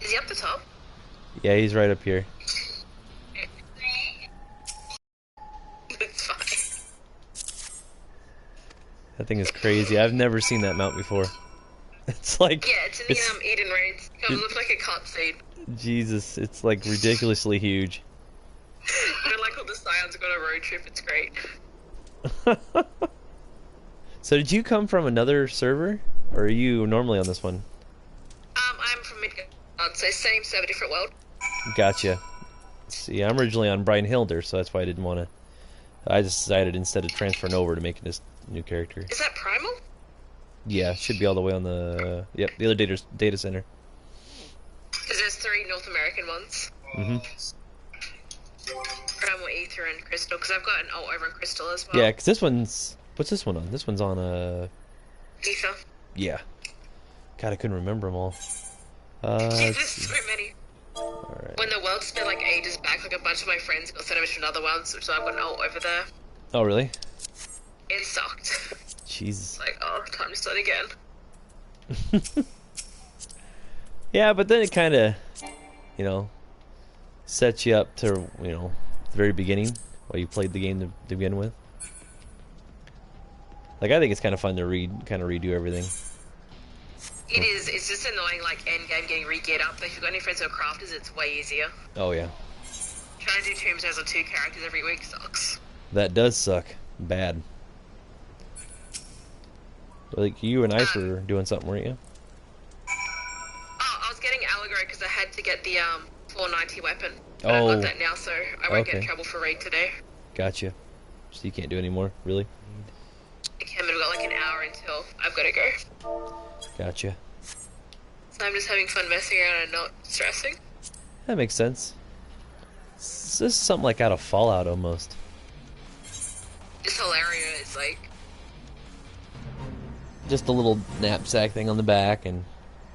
Is he up the top? Yeah, he's right up here. It's fine. That thing is crazy. I've never seen that mount before. It's like... Yeah, it's in the Eden raids. It comes with like a cutscene. Jesus, it's like ridiculously huge. I don't like all the scions got a road trip, it's great. So did you come from another server? Or are you normally on this one? I'm from Midgard, so same server, different world. Gotcha. See, I'm originally on Brian Hilder, so that's why I didn't want to... I just decided instead of transferring over to making this new character. Is that Primal? Yeah, should be all the way on the... Yep, the other data center. Because there's 3 North American ones. Mm-hmm. Primal, Ether, and Crystal, because I've got an alt over in Crystal as well. Yeah, because this one's... What's this one on? This one's on, Ether. Yeah. God, I couldn't remember them all. There's so many. Alright. When the world spent like ages back, like a bunch of my friends got sent over to another one, so I've got an alt over there. Oh, really? It sucked. Jesus. Like, oh, time to start again. Yeah, but then it kind of, you know, sets you up to, you know, the very beginning while you played the game to begin with. Like, I think it's kind of fun to redo everything. It is. It's just annoying, like, endgame getting re-geared up. But if you've got any friends who are crafters, it's way easier. Oh, yeah. Trying to do tombstones on 2 characters every week sucks. That does suck. Bad. Like, you and Ice were doing something, weren't you? Oh, I was getting Allegro because I had to get the 490 weapon. But Oh. I've got that now, so I won't get in Okay. trouble for raid today. Gotcha. So you can't do any more, really? Okay, but I've got like an hour until I've got to go. Gotcha. So I'm just having fun messing around and not stressing. That makes sense. This is something like out of Fallout, almost. This whole area is like... Just a little knapsack thing on the back, and...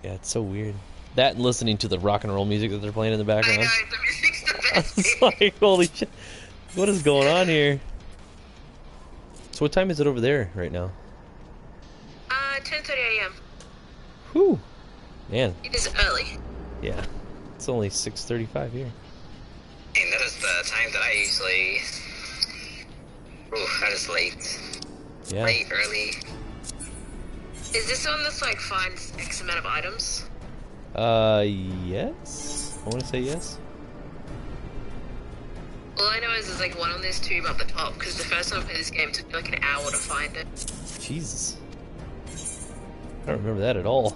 Yeah, it's so weird. That and listening to the rock and roll music that they're playing in the I background. know, the music's the best. It's like, holy shit. What is going on here? So what time is it over there right now? 10:30 AM. Whew. Man. It is early. Yeah. It's only 6:35 here. And that is the time that I usually... Ooh, that is late. Yeah. Late, early. Is this one that's like finds X amount of items? Yes? I want to say yes. All I know is there's like one on this tube up the top, because the first time I played this game it took me like an hour to find it. Jesus. I don't remember that at all.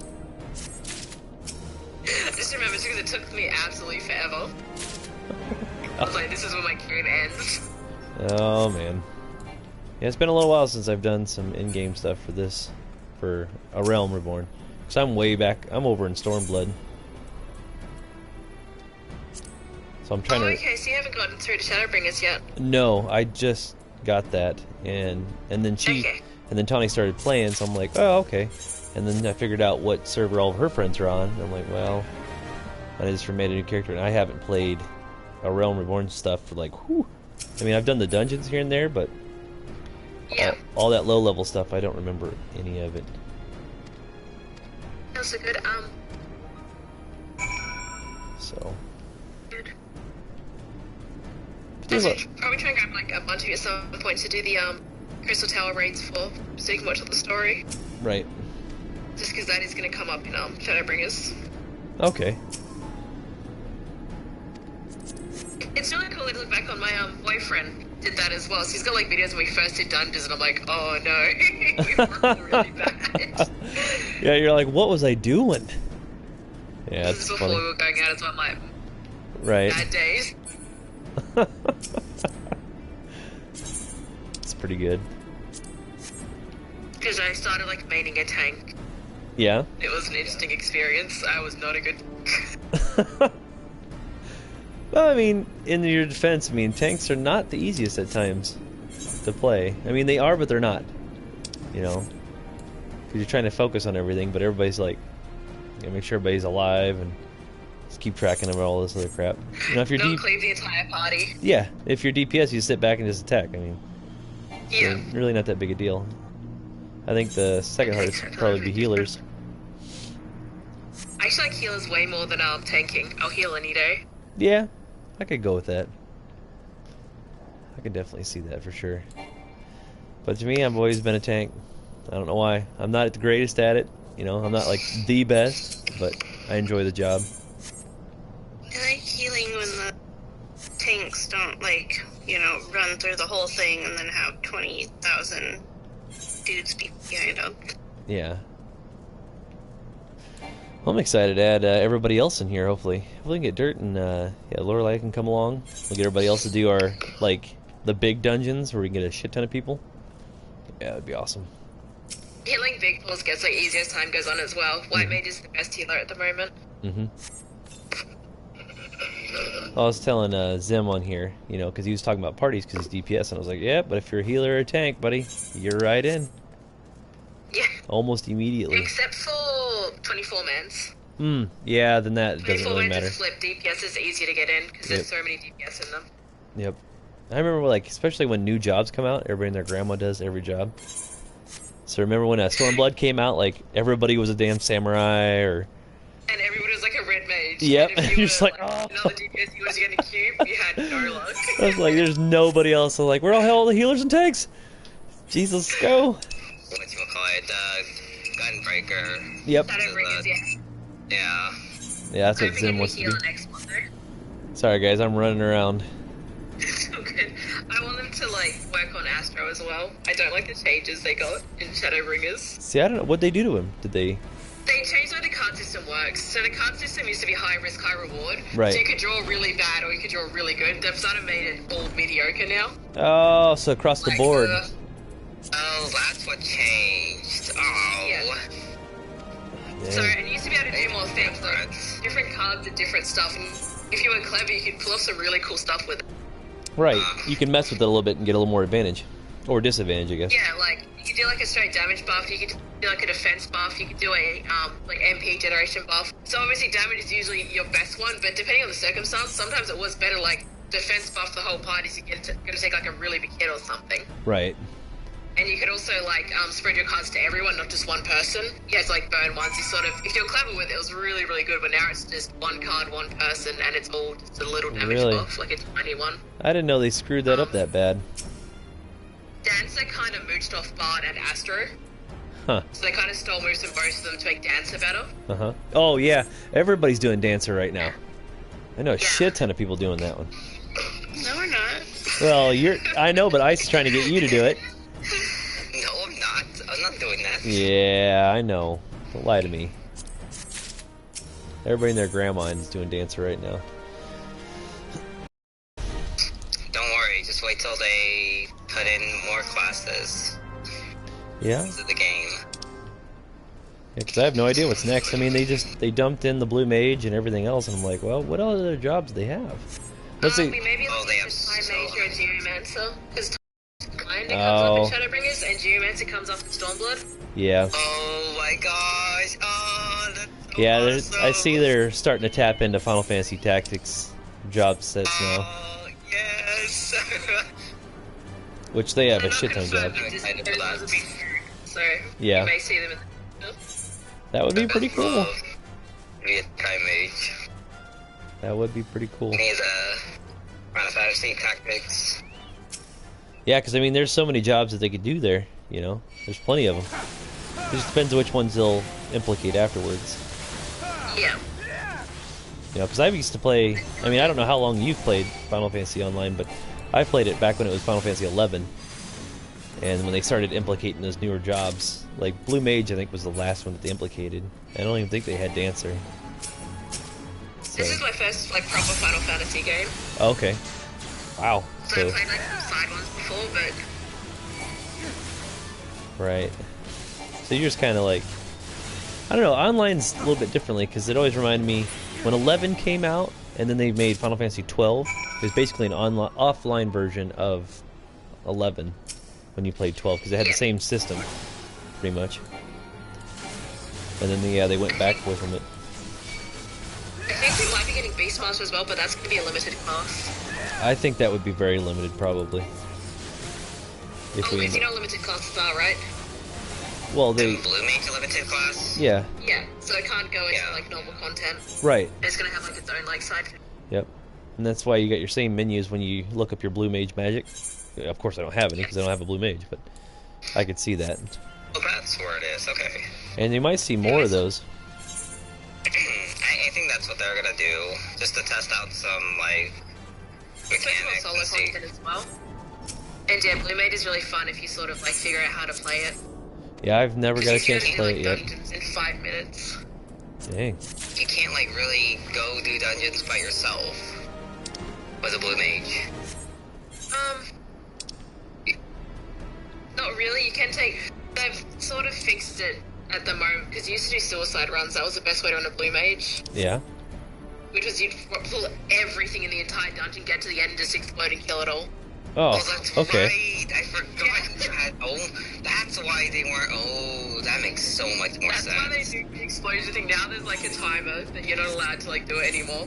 I just remember because it took me absolutely forever. I was like, this is where my queue ends. Oh, man. Yeah, it's been a little while since I've done some in-game stuff for this. For A Realm Reborn. Because I'm way back. I'm over in Stormblood. So I'm trying to... okay, so you haven't gotten through to Shadowbringers yet. No, I just got that. And then she... Okay. And then Tawny started playing, so I'm like, oh, okay. And then I figured out what server all of her friends are on. And I'm like, well... I just made a new character, and I haven't played A Realm Reborn stuff for like, whew. I mean, I've done the dungeons here and there, but... Yeah. All that low-level stuff, I don't remember any of it. Also good, So... Good. But there's a- Probably try and grab like a bunch of you at some point to do the Crystal Tower raids for, so you can watch all the story. Right. Just because that is going to come up in Shadowbringers. Okay. It's really cool to look back on my boyfriend did that as well. So he's got like videos when we first did dungeons, and I'm like, oh no, we were really bad. Yeah, you're like, what was I doing? Yeah, This it's is before funny. we were going out, so I'm like, Right. bad days. It's pretty good. Because I started like maining a tank. Yeah. It was an interesting experience. I was not a good. Well, I mean, in your defense, I mean, tanks are not the easiest at times to play. I mean, they are, but they're not. You know? Because you're trying to focus on everything, but everybody's like, you gotta make sure everybody's alive and just keep tracking them and all this other crap. You know, if you're Don't cleave the entire party. Yeah, if you're DPS, you sit back and just attack. I mean, Yeah. really not that big a deal. I think the second hardest would probably be healers. I actually like healers way more than tanking. I'll heal any day. Yeah, I could go with that. I could definitely see that for sure. But to me, I've always been a tank. I don't know why. I'm not the greatest at it. You know, I'm not like the best, but I enjoy the job. I like healing when the tanks don't, like, you know, run through the whole thing and then have 20,000 dudes behind them. Yeah. Well, I'm excited to add everybody else in here, hopefully. If we can get Dirt and, yeah, Lorelei can come along. We'll get everybody else to do our, like, the big dungeons where we can get a shit ton of people. Yeah, that'd be awesome. Healing big pools gets like easier as time goes on as well. White Mage is the best healer at the moment. I was telling Zim on here, you know, because he was talking about parties because he's DPS, and I was like, yeah, but if you're a healer or a tank, buddy, you're right in. Yeah. Almost immediately. Except for 24 mans. Yeah, then that doesn't really matter. 24 mans is flip. DPS is easier to get in because there's so many DPS in them. Yep. I remember, like, especially when new jobs come out, everybody and their grandma does every job. So remember when Stormblood came out, like, everybody was a damn samurai, or... And everybody was like a red mage. Yep, and if you you're just like, oh. Another DPS, you was getting a cube, you had no luck. I was like, there's nobody else. So like, where the hell are the healers and tanks? Jesus, go. Whatchamacallit, Gunbreaker. Yep. Shadowbringers, Yeah. Yeah, that's what Zim wants to do. Next one, though. Sorry guys, I'm running around. So good. I want them to like work on Astro as well. I don't like the changes they got in Shadowbringers. See, I don't know what they do to him. Did they? They changed the way the card system works. So the card system used to be high risk, high reward. Right. So you could draw really bad or you could draw really good. They've sort of made it all mediocre now. Oh, so across the board. Oh, that's what changed. Oh. Yeah. So it used to be able to do more things, like different cards and different stuff. And if you were clever, you could pull off some really cool stuff with it. Right. You can mess with it a little bit and get a little more advantage. Or disadvantage, I guess. Yeah, like, you could do like a straight damage buff, you could do like a defense buff, you could do a, like, MP generation buff. So obviously damage is usually your best one, but depending on the circumstance, sometimes it was better, like, defense buff the whole party, so you're gonna take, like, a really big hit or something. Right. And you could also, like, spread your cards to everyone, not just one person. You had to, like, burn ones. You sort of, if you're clever with it, it was really, really good, but now it's just one card, one person, and it's all just a little damage buff, like a tiny one. I didn't know they screwed that up that bad. Dancer kind of mooched off Bard and Astro. Huh. So they kind of stole moves from both of them to make Dancer better. Uh-huh. Oh, yeah. Everybody's doing Dancer right now. I know a shit ton of people doing that one. No, we're not. Well, I know, but Ice is trying to get you to do it. No, I'm not. I'm not doing that. Yeah, I know. Don't lie to me. Everybody and their grandma is doing Dancer right now. Don't worry, just wait till they put in more classes. Yeah? Into the game. Yeah, because I have no idea what's next. I mean, they dumped in the Blue Mage and everything else, and I'm like, well, what other jobs do they have? Let's see. Maybe they have Time Mage or Geomancer, because Time comes Oh. up in Shadowbringers, and Geomancer comes up in Stormblood. Yeah. Oh my gosh! Oh, that's so Yeah, awesome. I see they're starting to tap into Final Fantasy Tactics job sets now. Oh, yes! Which they have a shit ton of jobs. So Yeah. you may see them in the... That would be pretty cool. Love to be a Time Mage. That would be pretty cool. He's a Final Fantasy Tactics. Yeah, because I mean, there's so many jobs that they could do there. You know, there's plenty of them. It just depends which ones they'll implicate afterwards. Yeah. You know, because I used to play. I mean, I don't know how long you've played Final Fantasy Online, but I played it back when it was Final Fantasy XI. And when they started implicating those newer jobs, like Blue Mage, I think was the last one that they implicated. I don't even think they had Dancer. So. This is my first like proper Final Fantasy game. Oh, okay. Wow. So I've played like some side ones before, but right. So you're just kind of like, I don't know. Online's a little bit differently because it always reminded me when 11 came out, and then they made Final Fantasy 12. It was basically an offline version of 11 when you played 12 because it had the same system, pretty much. And then they went back away from it. I think we might be getting Beastmaster as well, but that's going to be a limited class. I think that would be very limited, probably. If Because you know limited classes are, right? Well, they... Blue Mage a limited class? Yeah. Yeah, so it can't go into like normal content. Right. It's gonna have like its own like side. Yep. And that's why you got your same menus when you look up your Blue Mage magic. Of course I don't have any because I don't have a Blue Mage, but I could see that. Well, that's where it is, okay. And you might see more of those. I think that's what they're gonna do, just to test out some, like, It's like mechanics solo and see. content as well. And yeah, Blue Mage is really fun if you sort of like figure out how to play it. Yeah, I've never got a You chance to can do, play like, it yet. dungeons in 5 minutes. Dang. You can't, like, really go do dungeons by yourself with a Blue Mage. Not really. You can take. They've sort of fixed it at the moment because you used to do suicide runs. That was the best way to run a Blue Mage. Yeah. Which was you'd pull everything in the entire dungeon, get to the end, and just explode and kill it all. Oh, that's okay. right. I forgot that. Oh, that's why they weren't. Oh, that makes so much more That's sense. why they do the explosion thing. Now there's like a timer that you're not allowed to like do it anymore.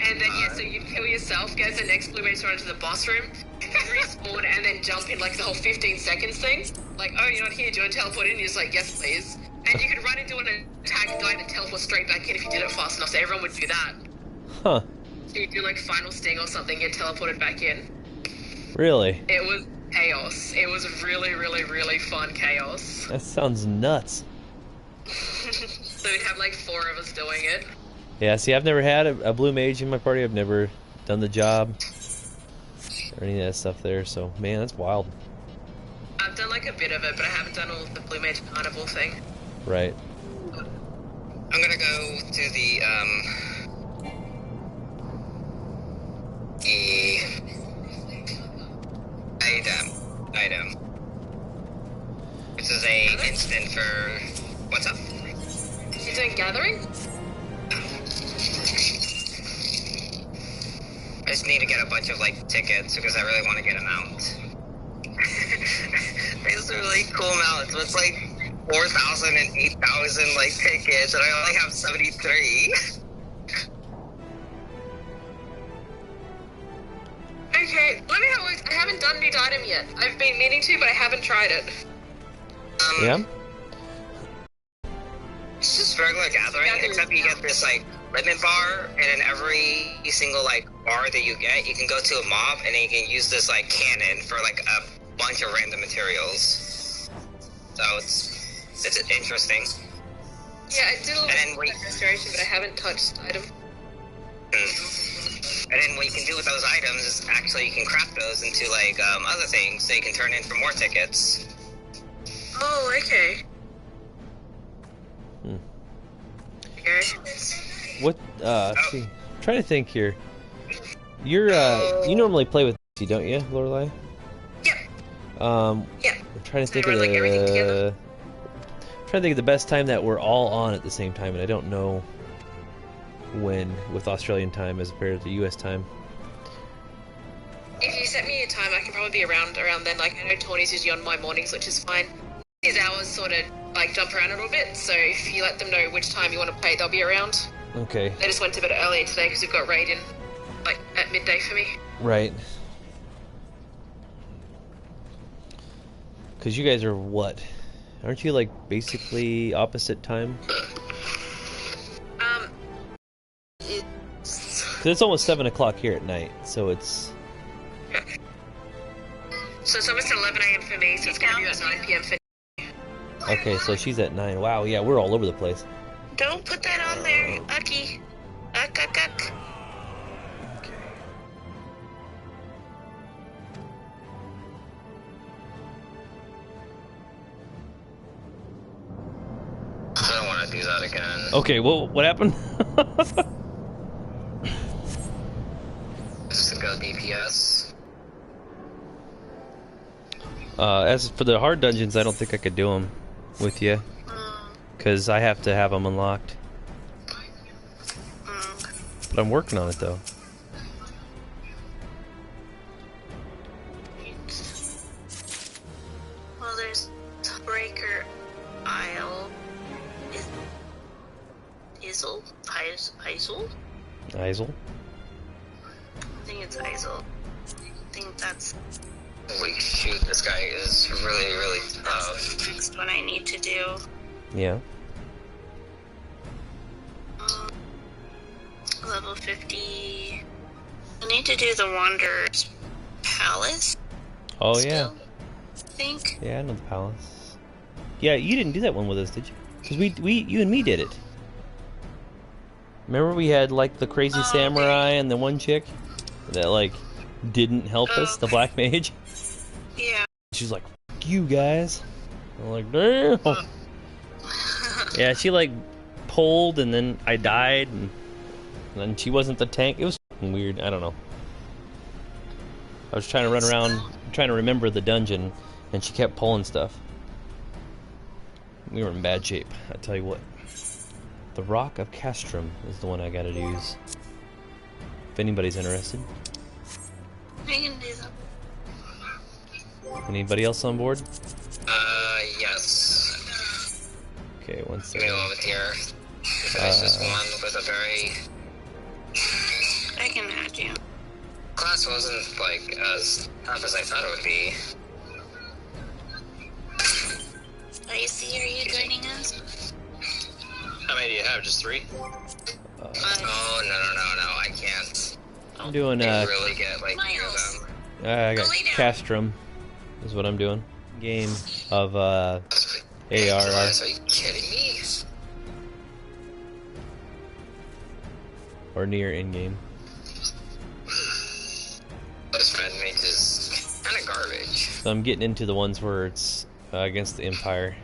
And then yeah, so you'd kill yourself, get the next Blue Mage run into the boss room, respawn, and then jump in like the whole 15 seconds thing. Like, oh, you're not here, do you want to teleport in? You're just like, yes, please. And you could run into an attack, die, and then teleport straight back in if you did it fast enough, so everyone would do that. Huh. So you'd do like Final Sting or something, get teleported back in. Really? It was chaos. It was really, really, really fun chaos. That sounds nuts. So we'd have like 4 of us doing it. Yeah, see, I've never had a Blue Mage in my party. I've never done the job or any of that stuff there, so, man, that's wild. I've done like a bit of it, but I haven't done all of the Blue Mage Carnival thing. Right. I'm gonna go to the item. This is a instant for... What's up? You're doing gathering? I just need to get a bunch of, like, tickets because I really want to get a mount. These are really cool mounts. It's like 4,000 and 8,000, like, tickets, and I only have 73. Okay, let me have a look. I haven't done new item yet. I've been meaning to, but I haven't tried it. Yeah? It's just regular gathering, except you get this, like, limit bar, and in every single, like, bar that you get, you can go to a mob, and then you can use this, like, cannon for, like, a bunch of random materials. So it's interesting. Yeah, I did a little And bit of restoration, but I haven't touched the item. And then what you can do with those items is actually you can craft those into, like, other things, so you can turn in for more tickets. Oh, okay. Okay. What, see, I'm trying to think here. You're, you normally play with Nancy, don't you, Lorelai? Yeah. Yeah. I'm trying to think Run, of like, everything together. I'm trying to think of the best time that we're all on at the same time, and I don't know when with Australian time as compared to US time. If you set me a time, I can probably be around then. Like, I know Tawny's usually on my mornings, which is fine. His hours sort of, like, jump around a little bit, so if you let them know which time you want to play, they'll be around. Okay. They just went to bed earlier today because we've got raid in, like, at midday for me. Right. Because you guys are what? Aren't you, like, basically opposite time? Because it's almost 7 o'clock here at night, so it's... So it's almost 11 a.m. for me, so it's going to be about 9 p.m. for Okay, so she's at 9. Wow, yeah, we're all over the place. Don't put that on there, Ucky. Uck. Okay. I don't want to do that again. Okay, well, what happened? Just to go DPS. As for the hard dungeons, I don't think I could do them with you. Because I have to have them unlocked. But I'm working on it, though. Well, there's Breaker Isle. Isle? Isel? I think it's Isle. I think that's Holy shoot, this guy is really, really tough. That's the next one I need to do. Yeah. Level 50. I need to do the Wanderer's Palace. Oh still, yeah. I think. Yeah, I know the palace. Yeah, you didn't do that one with us, did you? Because you and me did it. Remember we had like the crazy samurai and the one chick that like didn't help us, the black mage. Yeah. She's like, "F you guys." I'm like, damn. Yeah, she like pulled and then I died and then she wasn't the tank. It was f***ing weird. I don't know. I was trying to run around, trying to remember the dungeon, and she kept pulling stuff. We were in bad shape, I tell you what. The Rock of Castrum is the one I gotta use. If anybody's interested. I can do that. Anybody else on board? Yes. Okay, one Give me a second. moment here. Finish this one with a very... I can add you. Class wasn't, like, as tough as I thought it would be. Icy, are you joining us? How many do you have? Just 3? Oh, no, I can't. I'm doing, They really get, like, few of Miles. them. I got Go lay down. Castrum, is what I'm doing. Game of, ARR. Are you kidding me? Or near in-game. This red mage is kind of garbage. So I'm getting into the ones where it's against the Empire.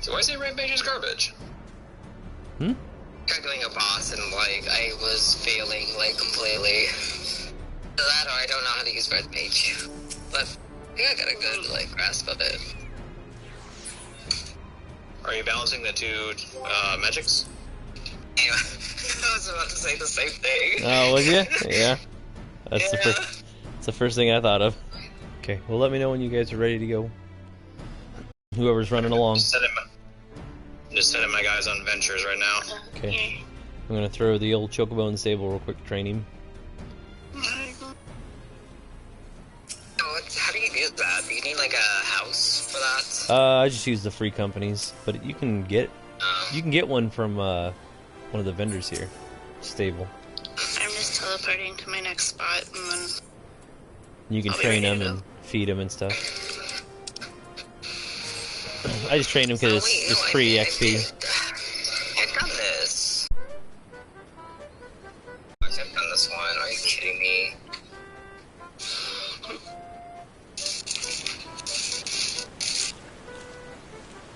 So why say red mage is garbage? Hmm? Tried doing a boss and, like, I was failing, like, completely. That or I don't know how to use red mage. But I think I got a good, like, grasp of it. Are you balancing the 2 magics? Anyway, I was about to say the same thing. Oh, was you? Yeah. That's the first thing I thought of. Okay, well let me know when you guys are ready to go. Whoever's running along. Just sending my guys on ventures right now. Okay. I'm gonna throw the old chocobo in the stable real quick to train him. How do you do that? Do you need, like, a house for that? I just use the free companies, but you can get one from one of the vendors here. Stable. I'm just teleporting to my next spot and then You can I'll be train ready them to and feed them and stuff. I just train them because it's free XP. I've done this. I've done this one. Are you kidding me?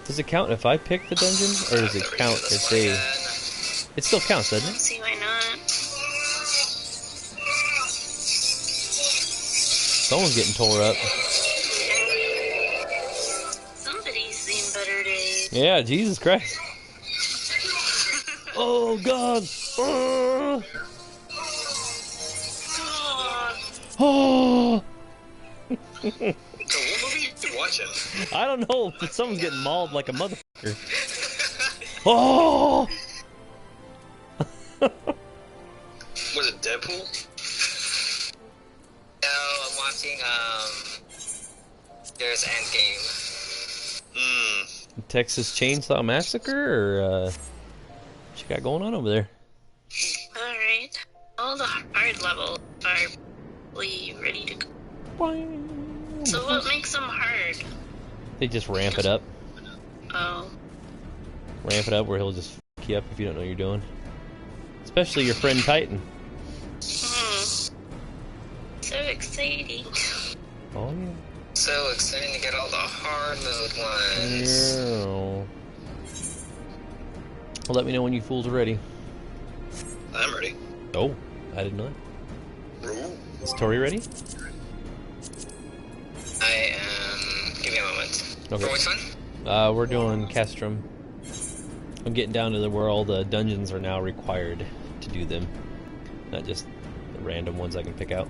Does it count if I pick the dungeon, or does it count if they? It still counts, doesn't let's it? see why not. Someone's getting tore up. Somebody's seen better days. Yeah, Jesus Christ. Oh God. Oh. Oh. So what movie you watching? I don't know, but someone's getting mauled like a motherfucker. Oh. Was it Deadpool? No, I'm watching, there's Endgame. Texas Chainsaw Massacre, or what you got going on over there? Alright. All the hard levels are probably ready to go. So what makes them hard? They just ramp it up. Oh. Ramp it up where he'll just f you up if you don't know what you're doing. Especially your friend Titan. So exciting. Oh yeah. So exciting to get all the hard mode ones. Yeah. Well, let me know when you fools are ready. I'm ready. Oh, I didn't know that. Is Tori ready? I am... Give me a moment. Okay. For which one? We're doing Castrum. I'm getting down to where all the dungeons are now required to do them. Not just the random ones I can pick out.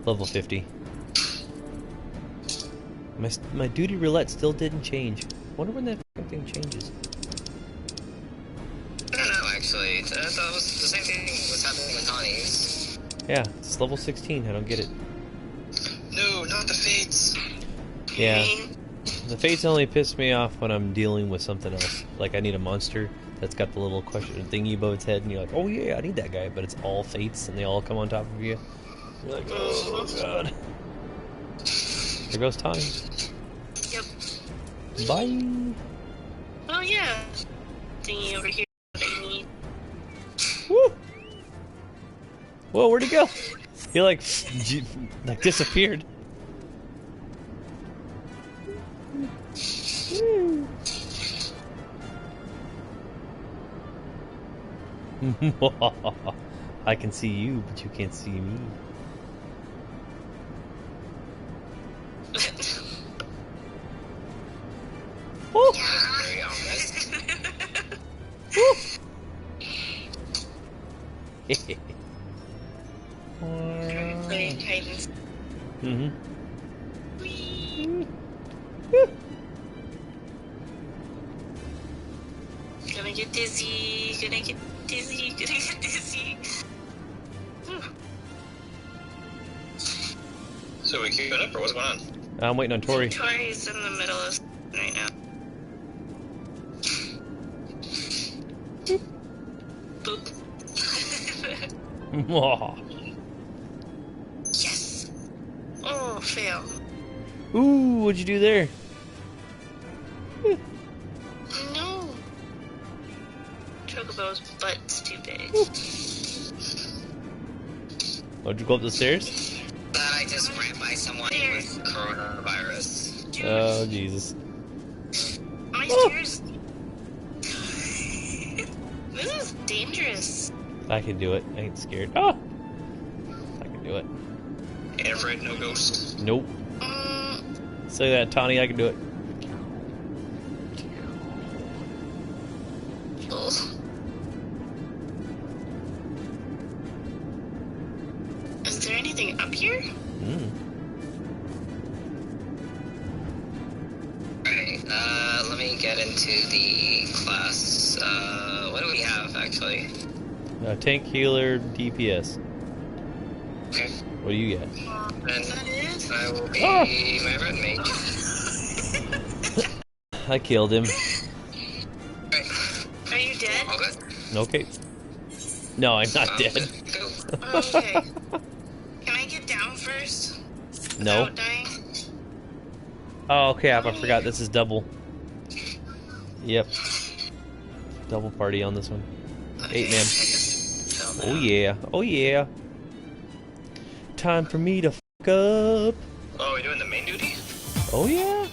Level 50. My duty roulette still didn't change. Wonder when that fucking thing changes. I don't know, actually. That was the same thing was happening with Connie's. Yeah, it's level 16. I don't get it. No, not the fates. Yeah. The fates only piss me off when I'm dealing with something else. Like I need a monster that's got the little question thingy above its head, and you're like, oh yeah, I need that guy, but it's all fates, and they all come on top of you. You're like, oh god. There goes time. Yep. Bye. Oh yeah. Thingy over here that I need. Woo! Whoa, where'd he go? He like disappeared. I can see you, but you can't see me. Oh! Very honest. Playing hide and seek. Mm-hmm. Gonna get dizzy. Gonna get dizzy. Gonna get dizzy. So we queuing up, or what's going on? I'm waiting on Tori. Tori's in the middle of right now. Boop. Yes. Oh, fail. Ooh, what'd you do there? No. Chocobo's butt's too big. Why'd you go up the stairs? That I just ran by someone with coronavirus. Dude, Oh, Jesus. my stairs. This is dangerous. I can do it. I ain't scared. Ah! I can do it. Ain't afraid, no ghost. Nope. Say that, Tawny, I can do it. Ugh. Is there anything up here? Alright, let me get into the class. What do we have, actually? Tank, healer, DPS. Okay. What do you get? Then Is that it? I will be my red mage. I killed him. Alright, Are you dead? all good? Okay. No, I'm not dead. Go. Oh, okay. Can I get down first? No. Without dying? Oh, crap, I forgot this is double. Yep. Double party on this one. 8 man. Oh yeah. Oh yeah. Time for me to fuck up. Oh, are we doing the main duty? Oh yeah.